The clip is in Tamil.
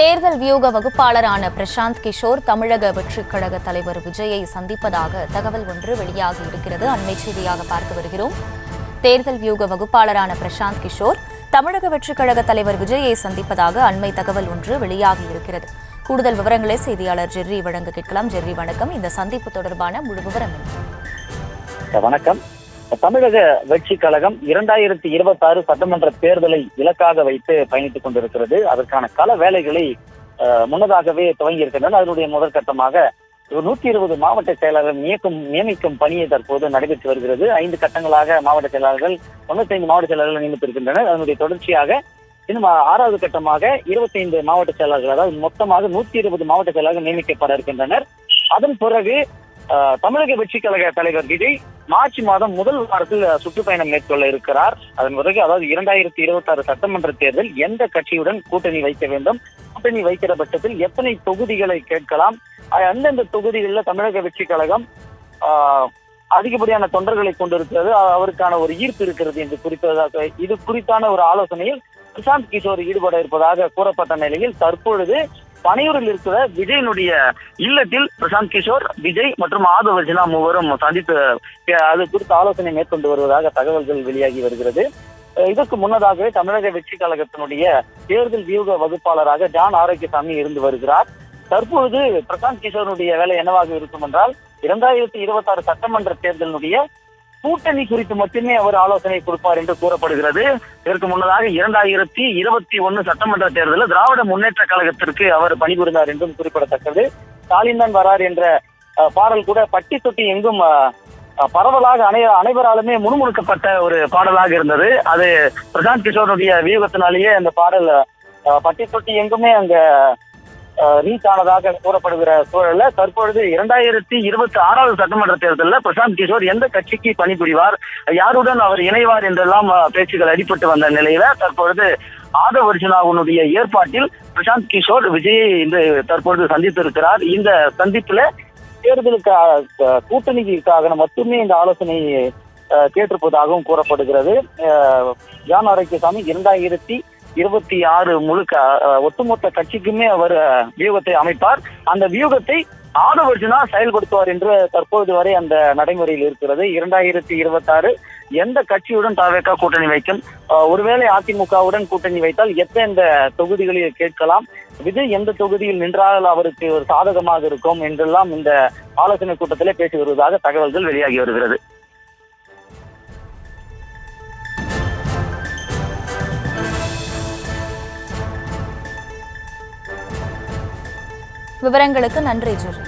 தேர்தல் வியூக வகுப்பாளரான பிரசாந்த் கிஷோர் தமிழக வெற்றிக் கழக தலைவர் விஜயை சந்திப்பதாக தகவல் ஒன்று வெளியாகி இருக்கிறது. அண்மை செய்தியாக பார்த்து வருகிறோம். தேர்தல் வியூக வகுப்பாளரான பிரசாந்த் கிஷோர் தமிழக வெற்றிக் கழக தலைவர் விஜயை சந்திப்பதாக அண்மை தகவல் ஒன்று வெளியாகி இருக்கிறது. கூடுதல் விவரங்களை செய்தியாளர் ஜெர்ரி வழங்க கேட்கலாம். ஜெர்ரி வணக்கம். இந்த சந்திப்பு தொடர்பான முழு விவரம் என்ன? வணக்கம். தமிழக வெற்றி கழகம் 2026 சட்டமன்ற தேர்தலை இலக்காக வைத்து பயணித்துக் கொண்டிருக்கிறது. அதற்கான கள வேலைகளை முன்னதாகவே துவங்கி இருக்கின்றன. அதனுடைய முதற்கட்டமாக 120 மாவட்ட செயலாளர்கள் நியமிக்கும் பணியை தற்போது நடைபெற்று வருகிறது. 5 கட்டங்களாக மாவட்ட செயலாளர்கள் 95 மாவட்ட செயலாளர்கள் நியமித்திருக்கின்றனர். அதனுடைய தொடர்ச்சியாக இன்னும் 6வது கட்டமாக 25 மாவட்ட செயலாளர்கள், அதாவது மொத்தமாக 120 மாவட்ட செயலாளர்கள் நியமிக்கப்பட இருக்கின்றனர். அதன் பிறகு தமிழக வெற்றி கழக தலைவர் விஜய் மார்ச் மாதம் முதல் வாரத்தில் சுற்றுப்பயணம் மேற்கொள்ள இருக்கிறார். அதன் பிறகு அதாவது 2026 சட்டமன்ற தேர்தல் எந்த கட்சியுடன் கூட்டணி வைக்க வேண்டும், கூட்டணி வைக்கிற பட்சத்தில் எத்தனை தொகுதிகளை கேட்கலாம், அந்தந்த தொகுதிகளில் தமிழக வெற்றி கழகம் அதிகப்படியான தொண்டர்களை கொண்டிருக்கிறது, அவருக்கான ஒரு ஈர்ப்பு இருக்கிறது என்று குறிப்பதாக இது குறித்தான ஒரு ஆலோசனையில் பிரசாந்த் கிஷோர் ஈடுபட இருப்பதாக கூறப்பட்ட நிலையில் தற்பொழுது பனையூரில் இருக்கிற விஜயனுடைய இல்லத்தில் பிரசாந்த் கிஷோர், விஜய் மற்றும் ஆதவர்ஜனா மூவரும் சந்தித்து அது குறித்து ஆலோசனை மேற்கொண்டு வருவதாக தகவல்கள் வெளியாகி வருகிறது. இதற்கு முன்னதாகவே தமிழக வெற்றி கழகத்தினுடைய தேர்தல் வியூக வகுப்பாளராக ஜான் ஆரோக்கியசாமி இருந்து வருகிறார். தற்பொழுது பிரசாந்த் கிஷோருடைய வேலை என்னவாக இருக்கும் என்றால் 2026 சட்டமன்ற தேர்தலினுடைய கூட்டணி குறித்து மட்டுமே அவர் ஆலோசனை கொடுப்பார் என்று கூறப்படுகிறது. இதற்கு முன்னதாக 2021 சட்டமன்ற தேர்தலில் திராவிட முன்னேற்ற கழகத்திற்கு அவர் பணிபுரிந்தார் என்றும் குறிப்பிடத்தக்கது. ஸ்டாலின் தான் வரார் என்ற பாடல் கூட பட்டி தொட்டி எங்கும் பரவலாக அனைவராலுமே முணுமுணுக்கப்பட்ட ஒரு பாடலாக இருந்தது. அது பிரசாந்த் கிஷோருடைய வியூகத்தினாலேயே அந்த பாடல் பட்டி தொட்டி எங்குமே அங்க ரீச் ஆனதாக கூறப்படுகிற சூழல்ல தற்பொழுது 2026 சட்டமன்ற தேர்தலில் பிரசாந்த் கிஷோர் எந்த கட்சிக்கு பணிபுரிவார், யாருடன் அவர் இணைவார் என்றெல்லாம் பேச்சுகள் அடிபட்டு வந்த நிலையில தற்பொழுது ஆதவர்ஜனாவுடைய ஏற்பாட்டில் பிரசாந்த் கிஷோர் விஜயை தற்பொழுது சந்தித்திருக்கிறார். இந்த சந்திப்புல தேர்தலுக்கு கூட்டணிக்காக மட்டுமே இந்த ஆலோசனை கேட்டிருப்பதாகவும் கூறப்படுகிறது. ஜான் ஆரோக்கியசாமி 2026 முழுக்க ஒட்டுமொத்த கட்சிக்குமே அவர் வியூகத்தை அமைப்பார். அந்த வியூகத்தை ஆதவர்ஜனா செயல்படுத்துவார் என்று தற்போது வரை அந்த நடைமுறையில் இருக்கிறது. 2026 எந்த கட்சியுடன் தாவேகா கூட்டணி வைக்கும், ஒருவேளை அதிமுகவுடன் கூட்டணி வைத்தால் எத்தனை தொகுதிகளில் கேட்கலாம், விஜய் எந்த தொகுதியில் நின்றால் அவருக்கு ஒரு சாதகமாக இருக்கும் என்றெல்லாம் இந்த ஆலோசனை கூட்டத்திலே பேசி வருவதாக தகவல்கள் வெளியாகி வருகிறது. விவரங்களுக்கு நன்றி ஜெர்ரி.